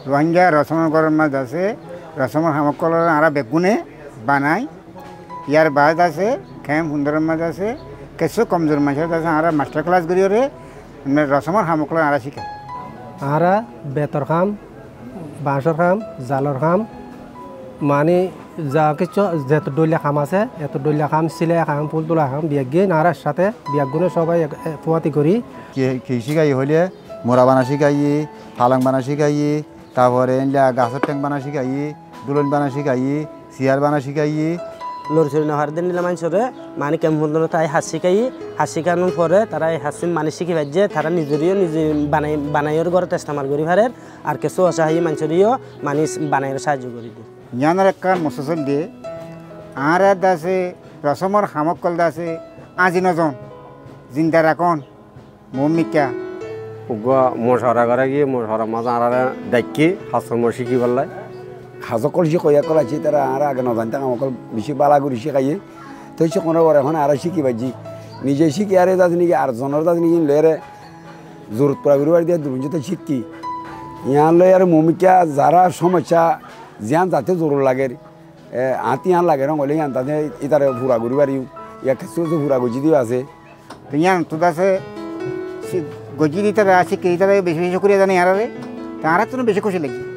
রোহিঙ্গা রসমের গরম মাছ আছে রসমের হামকল আরা বেগুনে বানাই ইয়ার বাদ আছে খেম সুন্দর মাছ আছে কিছু কমজোর মাছ আছে আরা মাস্টার ক্লাস করিওরে রসমের হামকল আরা শিখায় আরা বেতর খাম বাঁশর খাম জালর খাম মানে যা কিছু যত ডলিয়া খাম আছে এত ডলিয়া খাম সিলাই খাম ফুল তোলা খাম বিয়াগে নারার সাথে বিয়াগুনে সবাই ফুয়াতি করি কি শিখাই হলে মোরা বানা শিখাই পালং বানা শিখাই তারপরে গাছের ট্যাং বানা শিখাই দুলন বানা শিখাই চেয়ার বানা শিখাই লড়ছড়ি নহর দিন নিলে মানুষরে মানে কেমন বন্ধু তাই হাত শিখাই হাত শিখানোর পরে তারা এই হাসিম মানে শিখি যে তারা নিজেরও নিজে বানাইয়ের ঘরে ইস্তেমাল করি পারে আর কিছু অসহায় মানুষেরও মানে বানাইয়ের সাহায্য করি দিয়ে ইয়ানোর একটা মসল দিয়ে আর আছে রসমের হামকল আছে আজি নজন জিন্দা রাখন মমিকা মশারা করে গিয়ে মশারা মাছ আড়ারে ডাকি হাসর মর শিখি পারলাই হাজকল সে কয়া কলাছি তারা আর আগে নজানতে আমাকে বেশি বালা করি শিখাইয়ে তো সে কোনো করে এখন আর শিখি পাইছি নিজে শিখি আরে যাতে নাকি আর জনের যাতে নাকি লেরে জোর পুরা করি বাড়ি দিয়ে দুর্নীতি শিখি ইয়ান লই আর মমিকা যারা সমস্যা জিয়ান যাতে জোর লাগে হাতি আন লাগে রঙ হলে ইয়ান তাতে ইতারে ফুরা করি বাড়ি ইয়া কিছু কিছু ফুরা গজি দিয়ে আছে ইয়ান তো আছে গজি দিতে আছে কে বেশি বেশি করে জানি আরে তারা তো বেশি খুশি লাগি